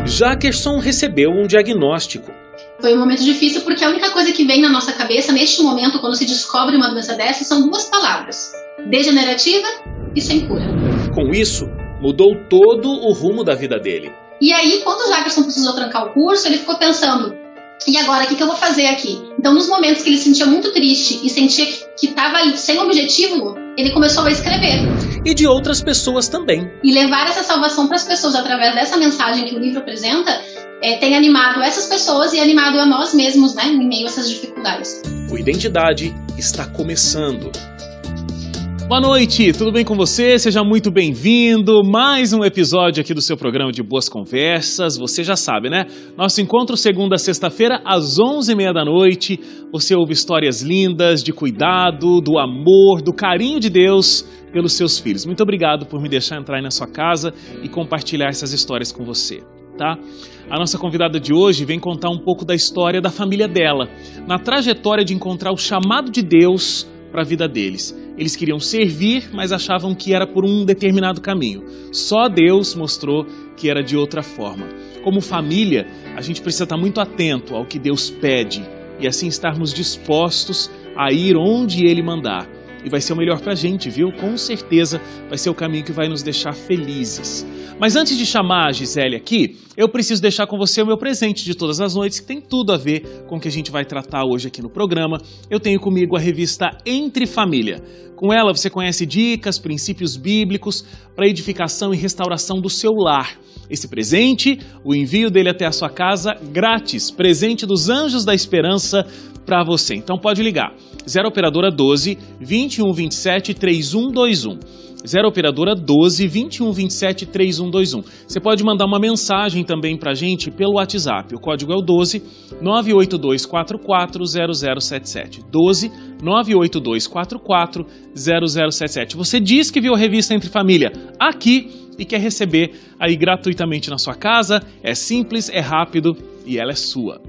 Jackerson recebeu um diagnóstico. Foi um momento difícil porque a única coisa que vem na nossa cabeça neste momento, quando se descobre uma doença dessa, são duas palavras: degenerativa e sem cura. Com isso, mudou todo o rumo da vida dele. E aí, quando o Jackerson precisou trancar o curso, ele ficou pensando: e agora, o que eu vou fazer aqui? Então, nos momentos que ele se sentia muito triste e sentia que estava sem objetivo, ele começou a escrever. E de outras pessoas também. E levar essa salvação para as pessoas através dessa mensagem que o livro apresenta, tem animado essas pessoas e animado a nós mesmos, né, em meio a essas dificuldades. O Identidade está começando. Boa noite, tudo bem com você? Seja muito bem-vindo. Mais um episódio aqui do seu programa de Boas Conversas. Você já sabe, né? Nosso encontro segunda a sexta-feira às 11h30 da noite. Você ouve histórias lindas de cuidado, do amor, do carinho de Deus pelos seus filhos. Muito obrigado por me deixar entrar aí na sua casa e compartilhar essas histórias com você, tá? A nossa convidada de hoje vem contar um pouco da história da família dela, na trajetória de encontrar o chamado de Deus para a vida deles. Eles queriam servir, mas achavam que era por um determinado caminho. Só Deus mostrou que era de outra forma. Como família, a gente precisa estar muito atento ao que Deus pede e assim estarmos dispostos a ir onde Ele mandar. E vai ser o melhor pra gente, viu? Com certeza vai ser o caminho que vai nos deixar felizes. Mas antes de chamar a Gisele aqui, eu preciso deixar com você o meu presente de todas as noites, que tem tudo a ver com o que a gente vai tratar hoje aqui no programa. Eu tenho comigo a revista Entre Família. Com ela você conhece dicas, princípios bíblicos para edificação e restauração do seu lar. Esse presente, o envio dele até a sua casa, grátis, presente dos Anjos da Esperança para você. Então pode ligar, 0 operadora 12 21 27 3121. 0 operadora 12 21 27 3121. Você pode mandar uma mensagem também pra gente pelo WhatsApp. O código é o 12 98244 0077. 12 98244 0077. Você diz que viu a revista Entre Família aqui e quer receber aí gratuitamente na sua casa. É simples, é rápido e ela é sua.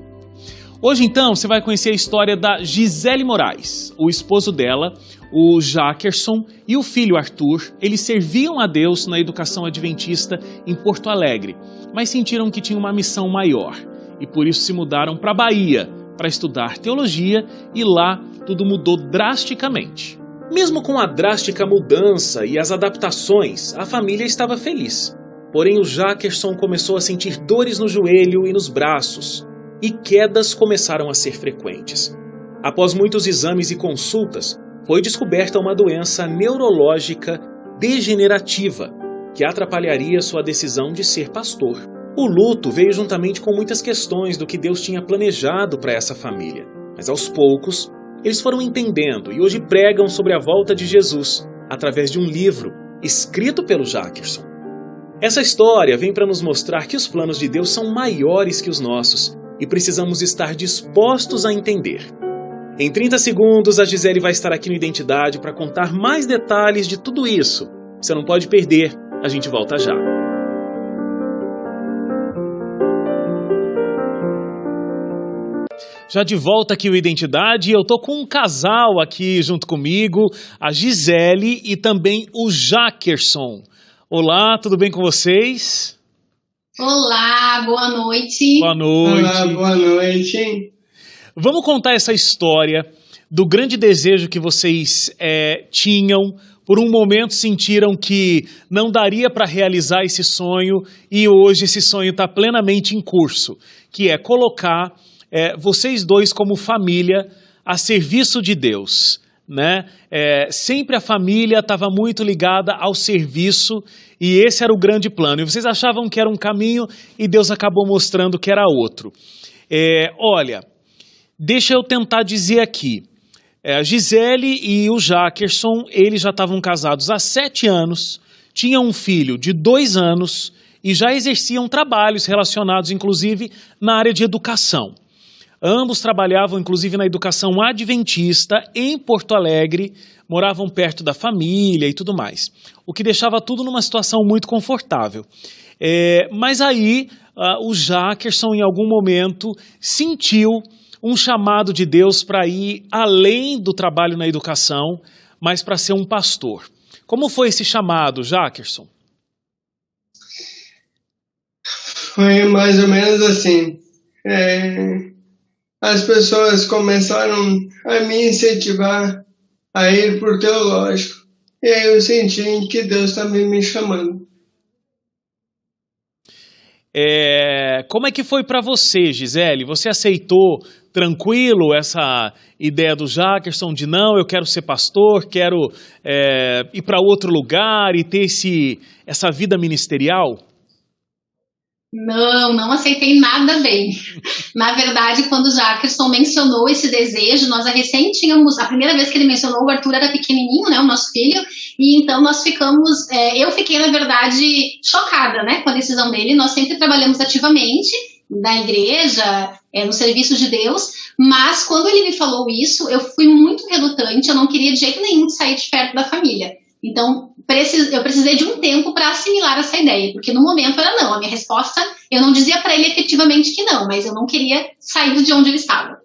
Hoje, então, você vai conhecer a história da Gisele Moraes. O esposo dela, o Jackerson, e o filho Arthur, eles serviam a Deus na educação adventista em Porto Alegre, mas sentiram que tinham uma missão maior e por isso se mudaram para a Bahia para estudar teologia e lá tudo mudou drasticamente. Mesmo com a drástica mudança e as adaptações, a família estava feliz. Porém, o Jackerson começou a sentir dores no joelho e nos braços, e quedas começaram a ser frequentes. Após muitos exames e consultas, foi descoberta uma doença neurológica degenerativa que atrapalharia sua decisão de ser pastor. O luto veio juntamente com muitas questões do que Deus tinha planejado para essa família, mas aos poucos eles foram entendendo e hoje pregam sobre a volta de Jesus através de um livro escrito pelo Jackerson. Essa história vem para nos mostrar que os planos de Deus são maiores que os nossos e precisamos estar dispostos a entender. Em 30 segundos, a Gisele vai estar aqui no Identidade para contar mais detalhes de tudo isso. Você não pode perder, a gente volta já. Já de volta aqui o Identidade, eu tô com um casal aqui junto comigo, a Gisele e também o Jackerson. Olá, tudo bem com vocês? Olá, boa noite. Boa noite. Olá, boa noite. Vamos contar essa história do grande desejo que vocês tinham, por um momento sentiram que não daria para realizar esse sonho e hoje esse sonho está plenamente em curso, que é colocar vocês dois como família a serviço de Deus, né? Sempre a família estava muito ligada ao serviço e esse era o grande plano. E vocês achavam que era um caminho e Deus acabou mostrando que era outro. Olha, deixa eu tentar dizer aqui. A Gisele e o Jackerson, eles já estavam casados há 7 anos, tinham um filho de 2 anos e já exerciam trabalhos relacionados, inclusive, na área de educação. Ambos trabalhavam, inclusive, na educação adventista em Porto Alegre, moravam perto da família e tudo mais. O que deixava tudo numa situação muito confortável. Mas aí, o Jackerson, em algum momento, sentiu um chamado de Deus para ir além do trabalho na educação, mas para ser um pastor. Como foi esse chamado, Jackerson? Foi mais ou menos assim. As pessoas começaram a me incentivar a ir para o teológico. E aí eu senti que Deus estava me chamando. Como é que foi para você, Gisele? Você aceitou tranquilo essa ideia do Jackerson de não, eu quero ser pastor, quero ir para outro lugar e ter essa vida ministerial? Não aceitei nada bem. Na verdade, quando o Jackerson mencionou esse desejo, nós a primeira vez que ele mencionou, o Arthur era pequenininho, né, o nosso filho, e então nós ficamos, eu fiquei, na verdade, chocada, né, com a decisão dele. Nós sempre trabalhamos ativamente na igreja, no serviço de Deus, mas quando ele me falou isso, eu fui muito relutante, eu não queria de jeito nenhum sair de perto da família. Então, eu precisei de um tempo para assimilar essa ideia, porque no momento era não. A minha resposta, eu não dizia para ele efetivamente que não, mas eu não queria sair de onde ele estava.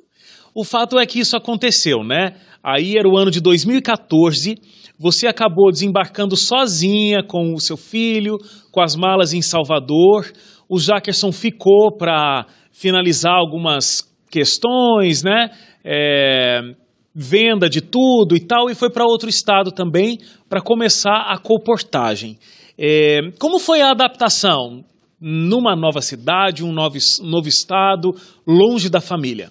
O fato é que isso aconteceu, né? Aí era o ano de 2014, você acabou desembarcando sozinha com o seu filho, com as malas em Salvador. O Jackerson ficou para finalizar algumas questões, né? Venda de tudo e tal, e foi para outro estado também para começar a colportagem. Como foi a adaptação numa nova cidade, um novo estado, longe da família?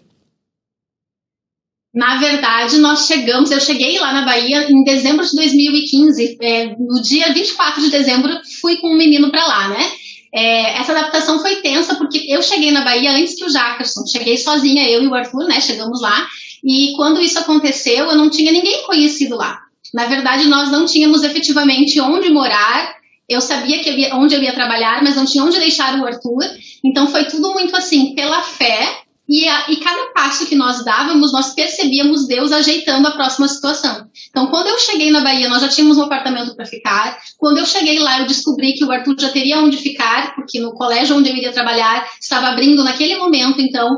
Na verdade, eu cheguei lá na Bahia em dezembro de 2015, no dia 24 de dezembro, fui com um menino para lá, né? Essa adaptação foi tensa, porque eu cheguei na Bahia antes que o Jackerson, cheguei sozinha, eu e o Arthur, né? Chegamos lá. E quando isso aconteceu, eu não tinha ninguém conhecido lá. Na verdade, nós não tínhamos efetivamente onde morar. Eu sabia onde eu ia trabalhar, mas não tinha onde deixar o Arthur. Então foi tudo muito assim, pela fé. E cada passo que nós dávamos, nós percebíamos Deus ajeitando a próxima situação. Então, quando eu cheguei na Bahia, nós já tínhamos um apartamento para ficar. Quando eu cheguei lá, eu descobri que o Arthur já teria onde ficar, porque no colégio onde eu iria trabalhar estava abrindo naquele momento, então,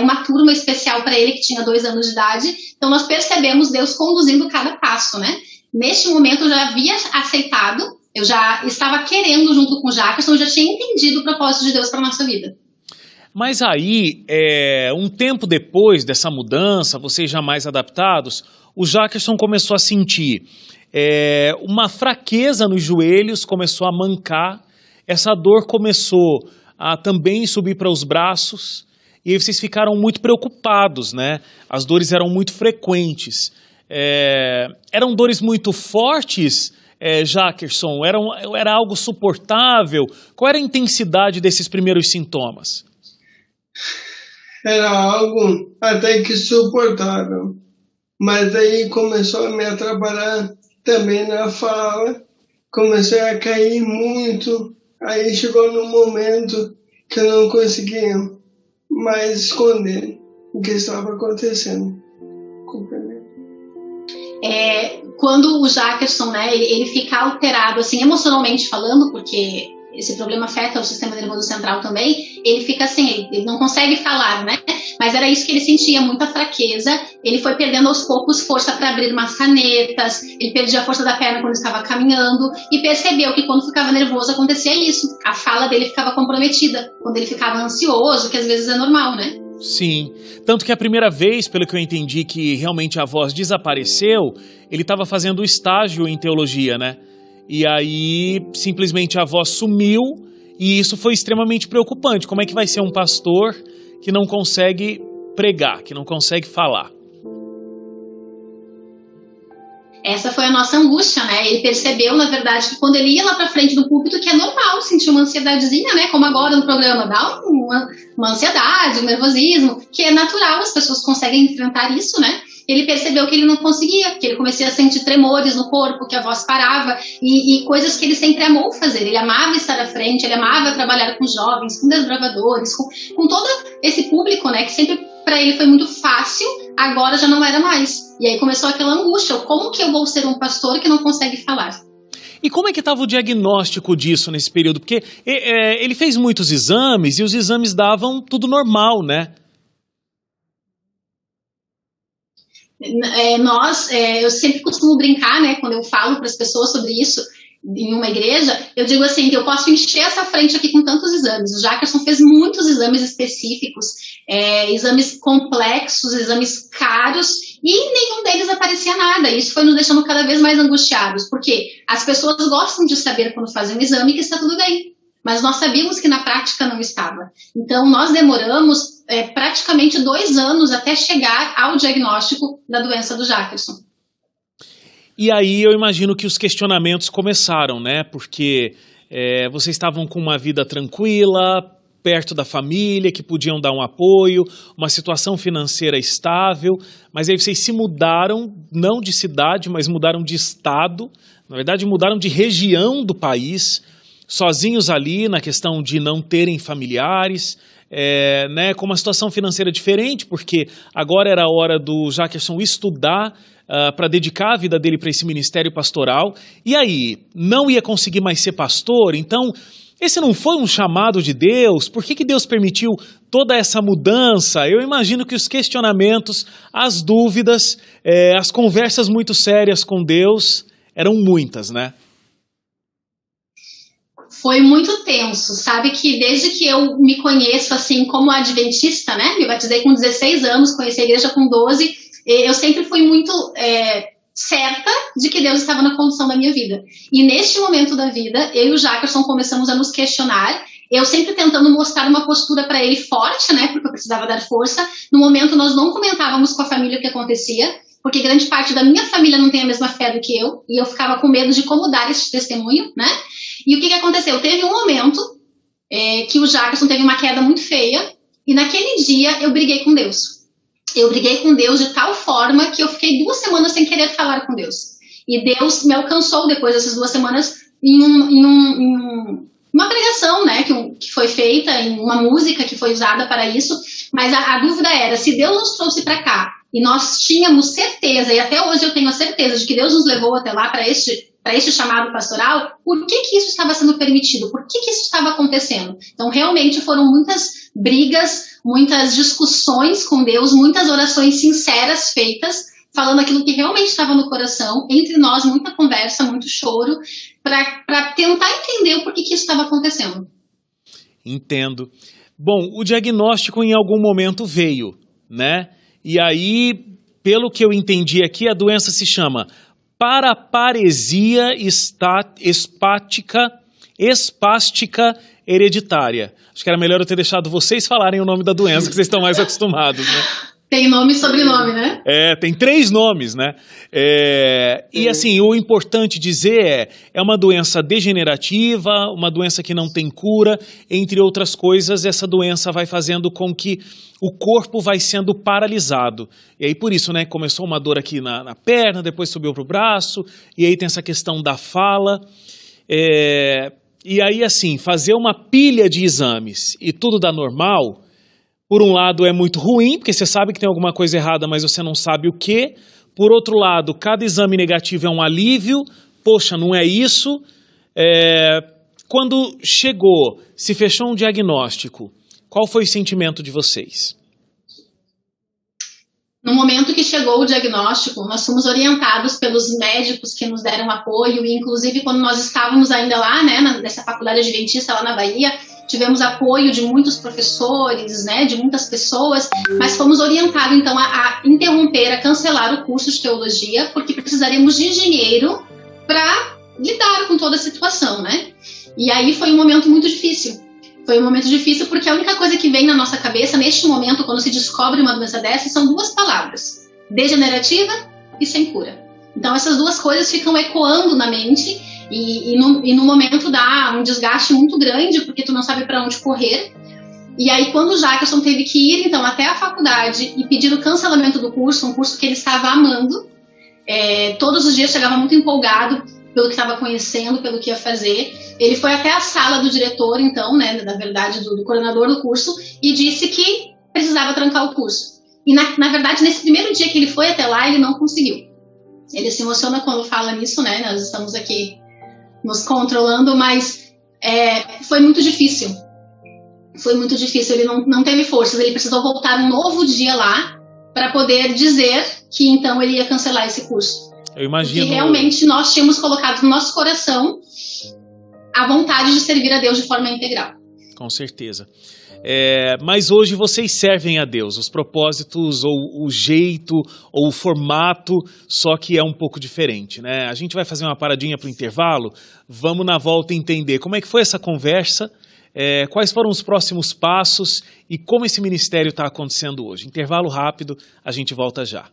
uma turma especial para ele, que tinha 2 anos de idade. Então, nós percebemos Deus conduzindo cada passo, né? Neste momento, eu já havia aceitado, eu já estava querendo, junto com o Jackerson, eu já tinha entendido o propósito de Deus para a nossa vida. Mas aí, um tempo depois dessa mudança, vocês já mais adaptados, o Jackerson começou a sentir uma fraqueza nos joelhos, começou a mancar, essa dor começou a também subir para os braços, e aí vocês ficaram muito preocupados, né? As dores eram muito frequentes. Eram dores muito fortes, Jackerson? Era algo suportável? Qual era a intensidade desses primeiros sintomas? Era algo até que suportável, mas aí começou a me atrapalhar também na fala, comecei a cair muito, aí chegou num momento que eu não conseguia mais esconder o que estava acontecendo. Quando o Jackerson, né, ele fica alterado, assim, emocionalmente falando, porque esse problema afeta o sistema nervoso central também, ele fica assim, ele não consegue falar, né? Mas era isso que ele sentia, muita fraqueza. Ele foi perdendo aos poucos força para abrir maçanetas, ele perdia a força da perna quando estava caminhando e percebeu que quando ficava nervoso acontecia isso. A fala dele ficava comprometida, quando ele ficava ansioso, que às vezes é normal, né? Sim, tanto que a primeira vez, pelo que eu entendi, que realmente a voz desapareceu, ele estava fazendo estágio em teologia, né? E aí, simplesmente a voz sumiu e isso foi extremamente preocupante. Como é que vai ser um pastor que não consegue pregar, que não consegue falar? Essa foi a nossa angústia, né? Ele percebeu, na verdade, que quando ele ia lá pra frente do púlpito, que é normal sentir uma ansiedadezinha, né? Como agora no programa, dá uma ansiedade, um nervosismo, que é natural, as pessoas conseguem enfrentar isso, né? Ele percebeu que ele não conseguia, que ele começou a sentir tremores no corpo, que a voz parava, e coisas que ele sempre amou fazer. Ele amava estar à frente, ele amava trabalhar com jovens, com desbravadores, com todo esse público, né, que sempre para ele foi muito fácil, agora já não era mais. E aí começou aquela angústia, como que eu vou ser um pastor que não consegue falar? E como é que estava o diagnóstico disso nesse período? Porque ele fez muitos exames e os exames davam tudo normal, né? Eu sempre costumo brincar, né, quando eu falo para as pessoas sobre isso, em uma igreja, eu digo assim, que eu posso encher essa frente aqui com tantos exames. O Jackerson fez muitos exames específicos, exames complexos, exames caros, e nenhum deles aparecia nada. Isso foi nos deixando cada vez mais angustiados, porque as pessoas gostam de saber quando fazem um exame que está tudo bem, mas nós sabíamos que na prática não estava. Então nós demoramos praticamente 2 anos até chegar ao diagnóstico da doença do Jackerson. E aí eu imagino que os questionamentos começaram, né? Porque vocês estavam com uma vida tranquila, perto da família, que podiam dar um apoio, uma situação financeira estável, mas aí vocês se mudaram, não de cidade, mas mudaram de estado, na verdade mudaram de região do país, sozinhos ali na questão de não terem familiares, né, com uma situação financeira diferente, porque agora era a hora do Jackerson estudar, para dedicar a vida dele para esse ministério pastoral, e aí, não ia conseguir mais ser pastor, então, esse não foi um chamado de Deus? Por que Deus permitiu toda essa mudança? Eu imagino que os questionamentos, as dúvidas, as conversas muito sérias com Deus, eram muitas, né? Foi muito tenso, sabe que desde que eu me conheço assim como adventista, né, me batizei com 16 anos, conheci a igreja com 12, eu sempre fui muito certa de que Deus estava na condução da minha vida. E neste momento da vida, eu e o Jackerson começamos a nos questionar, eu sempre tentando mostrar uma postura para ele forte, né, porque eu precisava dar força. No momento nós não comentávamos com a família o que acontecia, porque grande parte da minha família não tem a mesma fé do que eu, e eu ficava com medo de como dar esse testemunho, né? E o que aconteceu? Teve um momento que o Jackerson teve uma queda muito feia, e naquele dia eu briguei com Deus. Eu briguei com Deus de tal forma que eu fiquei 2 semanas sem querer falar com Deus. E Deus me alcançou depois dessas 2 semanas em uma pregação, né, que foi feita, em uma música que foi usada para isso. Mas a dúvida era, se Deus nos trouxe para cá, e nós tínhamos certeza, e até hoje eu tenho a certeza de que Deus nos levou até lá para este chamado pastoral, por que isso estava sendo permitido? Por que isso estava acontecendo? Então, realmente foram muitas brigas, muitas discussões com Deus, muitas orações sinceras feitas, falando aquilo que realmente estava no coração, entre nós, muita conversa, muito choro, para tentar entender o porquê que isso estava acontecendo. Entendo. Bom, o diagnóstico em algum momento veio, né? E aí, pelo que eu entendi aqui, a doença se chama paraparesia espástica hereditária. Acho que era melhor eu ter deixado vocês falarem o nome da doença, que vocês estão mais acostumados, né? Tem nome e sobrenome, né? Tem 3 nomes, né? E assim, o importante dizer é uma doença degenerativa, uma doença que não tem cura, entre outras coisas, essa doença vai fazendo com que o corpo vai sendo paralisado. E aí por isso, né, começou uma dor aqui na perna, depois subiu para o braço, e aí tem essa questão da fala. E aí assim, fazer uma pilha de exames e tudo dá normal, por um lado é muito ruim, porque você sabe que tem alguma coisa errada, mas você não sabe o quê. Por outro lado, cada exame negativo é um alívio. Poxa, não é isso. Quando chegou, se fechou um diagnóstico, qual foi o sentimento de vocês? No momento que chegou o diagnóstico, nós fomos orientados pelos médicos que nos deram apoio, e inclusive quando nós estávamos ainda lá, né, nessa faculdade adventista lá na Bahia, tivemos apoio de muitos professores, né, de muitas pessoas, mas fomos orientados então a interromper, a cancelar o curso de teologia, porque precisaríamos de dinheiro para lidar com toda a situação, né? E aí foi um momento muito difícil. Foi um momento difícil porque a única coisa que vem na nossa cabeça neste momento, quando se descobre uma doença dessa, são 2 palavras: degenerativa e sem cura. Então essas 2 coisas ficam ecoando na mente e no momento dá um desgaste muito grande, porque tu não sabe para onde correr. E aí quando o Jackerson teve que ir então até a faculdade e pedir o cancelamento do curso, um curso que ele estava amando, todos os dias chegava muito empolgado pelo que estava conhecendo, pelo que ia fazer. Ele foi até a sala do diretor, então, né, na verdade, do coordenador do curso, e disse que precisava trancar o curso. E, na verdade, nesse primeiro dia que ele foi até lá, ele não conseguiu. Ele se emociona quando fala nisso, né, nós estamos aqui nos controlando, mas foi muito difícil. Foi muito difícil, ele não teve forças, ele precisou voltar um novo dia lá para poder dizer que, então, ele ia cancelar esse curso. Eu imagino. Porque realmente nós tínhamos colocado no nosso coração a vontade de servir a Deus de forma integral. Com certeza. Mas hoje vocês servem a Deus, os propósitos ou o jeito ou o formato, só que é um pouco diferente, né? A gente vai fazer uma paradinha para o intervalo, vamos na volta entender como é que foi essa conversa, quais foram os próximos passos e como esse ministério está acontecendo hoje. Intervalo rápido, a gente volta já.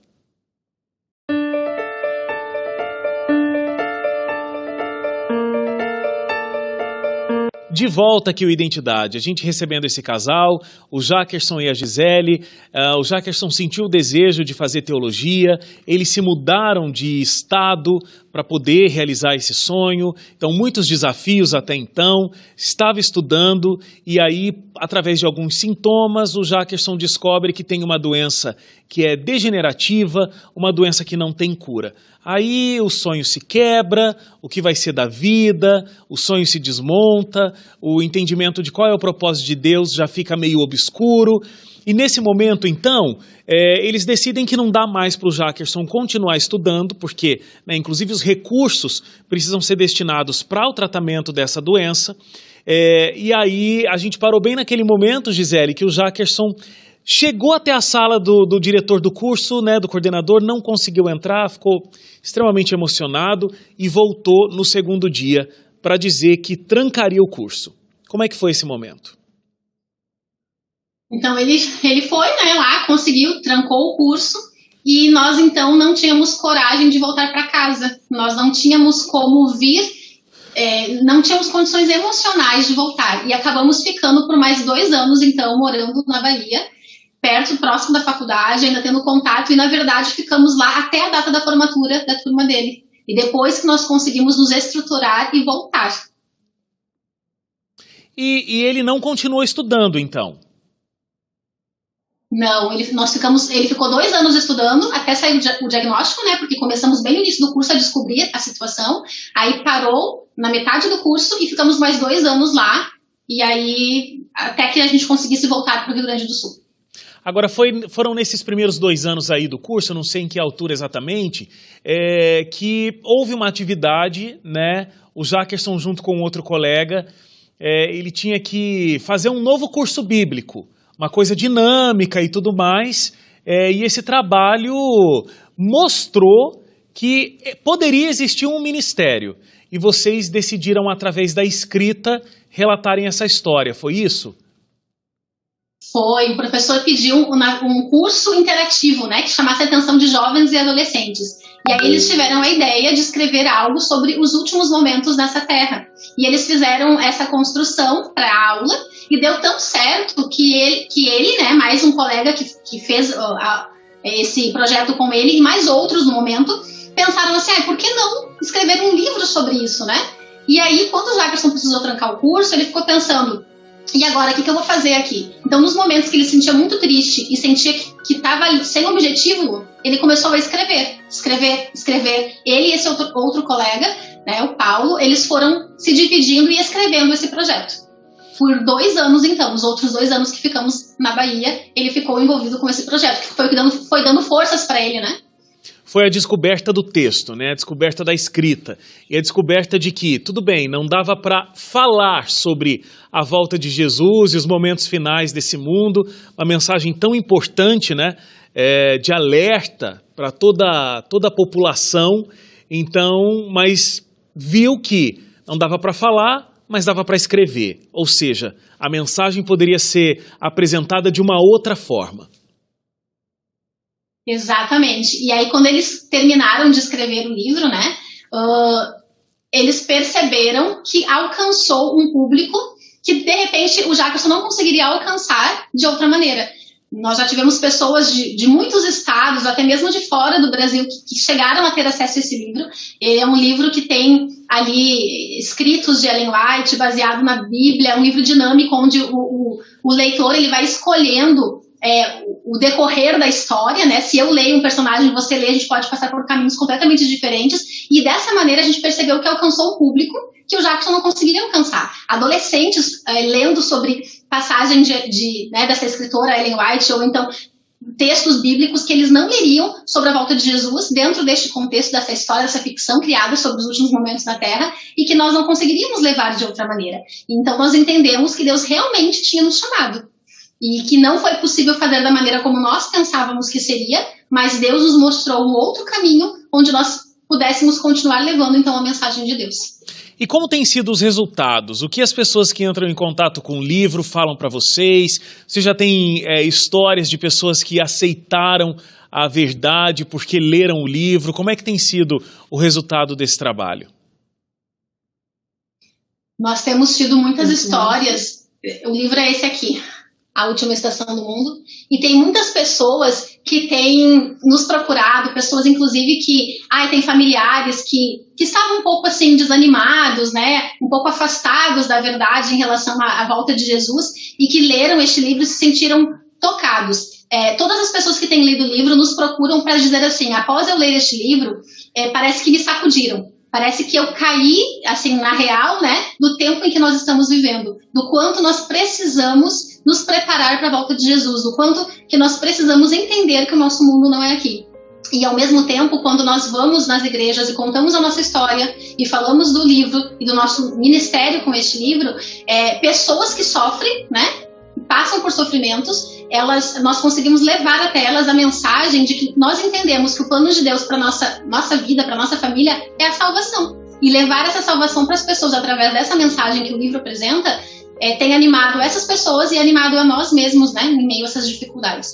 De volta aqui o Identidade, a gente recebendo esse casal, o Jackerson e a Gisele. O Jackerson sentiu o desejo de fazer teologia, eles se mudaram de estado para poder realizar esse sonho, então muitos desafios até então, estava estudando e aí, através de alguns sintomas, o Jackerson descobre que tem uma doença que é degenerativa, uma doença que não tem cura. Aí o sonho se quebra, o que vai ser da vida, o sonho se desmonta, o entendimento de qual é o propósito de Deus já fica meio obscuro. E nesse momento, então, eles decidem que não dá mais para o Jackerson continuar estudando, porque, né, inclusive, os recursos precisam ser destinados para o tratamento dessa doença. E aí a gente parou bem naquele momento, Gisele, que o Jackerson chegou até a sala do diretor do curso, né, do coordenador, não conseguiu entrar, ficou extremamente emocionado e voltou no segundo dia para dizer que trancaria o curso. Como é que foi esse momento? Então ele foi, né, lá, conseguiu, trancou o curso e nós então não tínhamos coragem de voltar para casa. Nós não tínhamos como vir, não tínhamos condições emocionais de voltar e acabamos ficando por mais 2 anos então morando na Bahia, próximo da faculdade, ainda tendo contato, e na verdade ficamos lá até a data da formatura da turma dele. E depois que nós conseguimos nos estruturar e voltar. E ele não continuou estudando, então? Não, ele ficou 2 anos estudando até sair o diagnóstico, né? Porque começamos bem no início do curso a descobrir a situação, aí parou na metade do curso e ficamos mais 2 anos lá, e aí até que a gente conseguisse voltar para o Rio Grande do Sul. Agora, foram nesses primeiros 2 anos aí do curso, eu não sei em que altura exatamente, que houve uma atividade, né? O Jackerson, junto com outro colega, ele tinha que fazer um novo curso bíblico, uma coisa dinâmica e tudo mais, e esse trabalho mostrou que poderia existir um ministério, e vocês decidiram, através da escrita, relatarem essa história, foi isso? Foi, o professor pediu um curso interativo, né, que chamasse a atenção de jovens e adolescentes. E aí eles tiveram a ideia de escrever algo sobre os últimos momentos nessa terra. E eles fizeram essa construção para a aula e deu tão certo que ele, né, mais um colega que fez esse projeto com ele e mais outros no momento, pensaram assim, por que não escrever um livro sobre isso, né? E aí, quando o Jackerson precisou trancar o curso, ele ficou pensando, e agora, o que eu vou fazer aqui? Então, nos momentos que ele se sentia muito triste e sentia que estava sem objetivo, ele começou a escrever. Ele e esse outro colega, né, o Paulo, eles foram se dividindo e escrevendo esse projeto. Por 2 anos, então, os outros 2 anos que ficamos na Bahia, ele ficou envolvido com esse projeto, que foi dando forças para ele, né? Foi a descoberta do texto, né? A descoberta da escrita e a descoberta de que, tudo bem, não dava para falar sobre a volta de Jesus e os momentos finais desse mundo, uma mensagem tão importante, né? De alerta para toda a população, então, mas viu que não dava para falar, mas dava para escrever, ou seja, a mensagem poderia ser apresentada de uma outra forma. Exatamente. E aí, quando eles terminaram de escrever o livro, né, eles perceberam que alcançou um público que, de repente, o Jackerson não conseguiria alcançar de outra maneira. Nós já tivemos pessoas de muitos estados, até mesmo de fora do Brasil, que chegaram a ter acesso a esse livro. Ele é um livro que tem ali escritos de Ellen White, baseado na Bíblia, é um livro dinâmico, onde o leitor ele vai escolhendo o decorrer da história, né? Se eu leio um personagem e você lê, a gente pode passar por caminhos completamente diferentes, e dessa maneira a gente percebeu que alcançou um público que o Jackerson não conseguiria alcançar. Adolescentes lendo sobre passagem dessa escritora Ellen White, ou então textos bíblicos que eles não leriam sobre a volta de Jesus dentro deste contexto, dessa história, dessa ficção criada sobre os últimos momentos na Terra e que nós não conseguiríamos levar de outra maneira. Então nós entendemos que Deus realmente tinha nos chamado e que não foi possível fazer da maneira como nós pensávamos que seria, mas Deus nos mostrou um outro caminho onde nós pudéssemos continuar levando então a mensagem de Deus. E como têm sido os resultados? O que as pessoas que entram em contato com o livro falam para vocês? Você já tem histórias de pessoas que aceitaram a verdade porque leram o livro? Como é que tem sido o resultado desse trabalho? Nós temos tido muitas histórias. O livro é esse aqui, A Última Estação do Mundo, e tem muitas pessoas que têm nos procurado, pessoas inclusive que têm familiares que estavam um pouco assim desanimados, né, um pouco afastados da verdade em relação à volta de Jesus e que leram este livro e se sentiram tocados. Todas as pessoas que têm lido o livro nos procuram para dizer assim, após eu ler este livro, parece que me sacudiram. Parece que eu caí, assim, na real, né, do tempo em que nós estamos vivendo, do quanto nós precisamos nos preparar para a volta de Jesus, do quanto que nós precisamos entender que o nosso mundo não é aqui. E, ao mesmo tempo, quando nós vamos nas igrejas e contamos a nossa história e falamos do livro e do nosso ministério com este livro, pessoas que sofrem, né, passam por sofrimentos, nós conseguimos levar até elas a mensagem de que nós entendemos que o plano de Deus para nossa vida, para nossa família, é a salvação. E levar essa salvação para as pessoas através dessa mensagem que o livro apresenta, tem animado essas pessoas e animado a nós mesmos, né, em meio a essas dificuldades.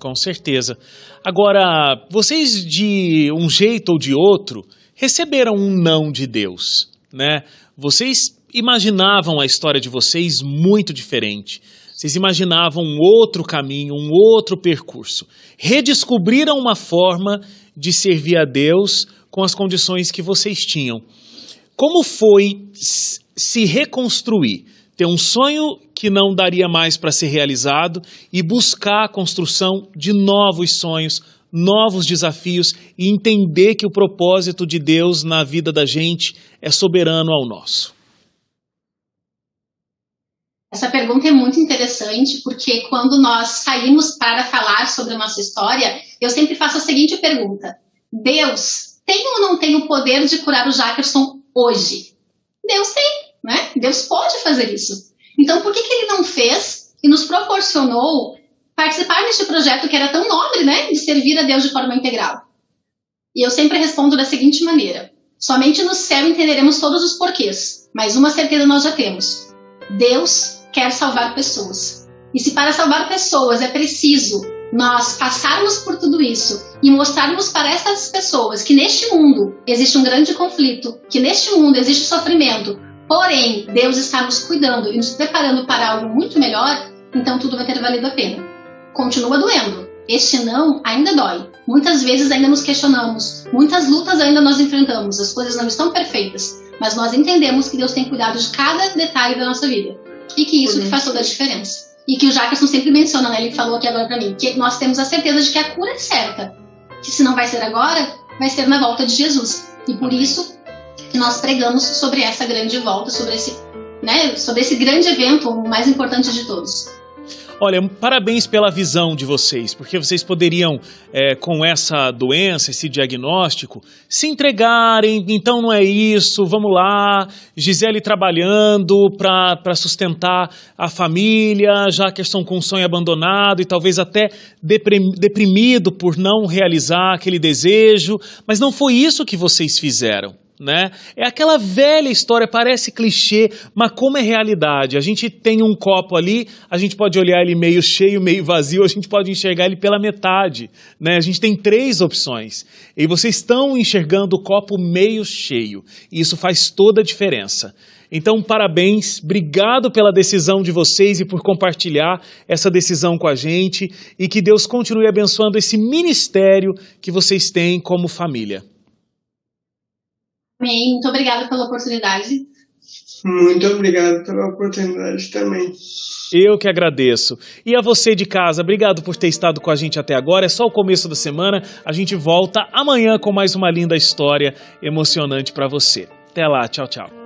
Com certeza. Agora, vocês de um jeito ou de outro receberam um não de Deus, né? Vocês imaginavam a história de vocês muito diferente. Vocês imaginavam um outro caminho, um outro percurso. Redescobriram uma forma de servir a Deus com as condições que vocês tinham. Como foi se reconstruir? Ter um sonho que não daria mais para ser realizado e buscar a construção de novos sonhos, novos desafios e entender que o propósito de Deus na vida da gente é soberano ao nosso. Essa pergunta é muito interessante porque quando nós saímos para falar sobre a nossa história, eu sempre faço a seguinte pergunta: Deus tem ou não tem o poder de curar o Jackerson hoje? Deus tem, né? Deus pode fazer isso. Então por que ele não fez e nos proporcionou participar deste projeto que era tão nobre, né? De servir a Deus de forma integral? E eu sempre respondo da seguinte maneira: somente no céu entenderemos todos os porquês, mas uma certeza nós já temos: Deus quer salvar pessoas. E se para salvar pessoas é preciso nós passarmos por tudo isso e mostrarmos para essas pessoas que neste mundo existe um grande conflito, que neste mundo existe sofrimento, porém Deus está nos cuidando e nos preparando para algo muito melhor, então tudo vai ter valido a pena. Continua doendo. Este não ainda dói. Muitas vezes ainda nos questionamos, muitas lutas ainda nós enfrentamos, as coisas não estão perfeitas, mas nós entendemos que Deus tem cuidado de cada detalhe da nossa vida. E que isso que faz toda a diferença. E que o Jackerson sempre menciona, né? Ele falou aqui agora pra mim, que nós temos a certeza de que a cura é certa. Que se não vai ser agora, vai ser na volta de Jesus. E por isso que nós pregamos sobre essa grande volta, sobre esse grande evento, o mais importante de todos. Olha, parabéns pela visão de vocês, porque vocês poderiam, com essa doença, esse diagnóstico, se entregarem, então não é isso, vamos lá, Gisele trabalhando para sustentar a família, Jackerson com um sonho abandonado e talvez até deprimido por não realizar aquele desejo, mas não foi isso que vocês fizeram. Né? É aquela velha história, parece clichê, mas como é realidade. A gente tem um copo ali, a gente pode olhar ele meio cheio, meio vazio, a gente pode enxergar ele pela metade, né? A gente tem 3 opções e vocês estão enxergando o copo meio cheio e isso faz toda a diferença. Então, parabéns, obrigado pela decisão de vocês e por compartilhar essa decisão com a gente e que Deus continue abençoando esse ministério que vocês têm como família. Amém. Muito obrigada pela oportunidade. Muito obrigado pela oportunidade também. Eu que agradeço. E a você de casa, obrigado por ter estado com a gente até agora. É só o começo da semana. A gente volta amanhã com mais uma linda história emocionante para você. Até lá, tchau, tchau.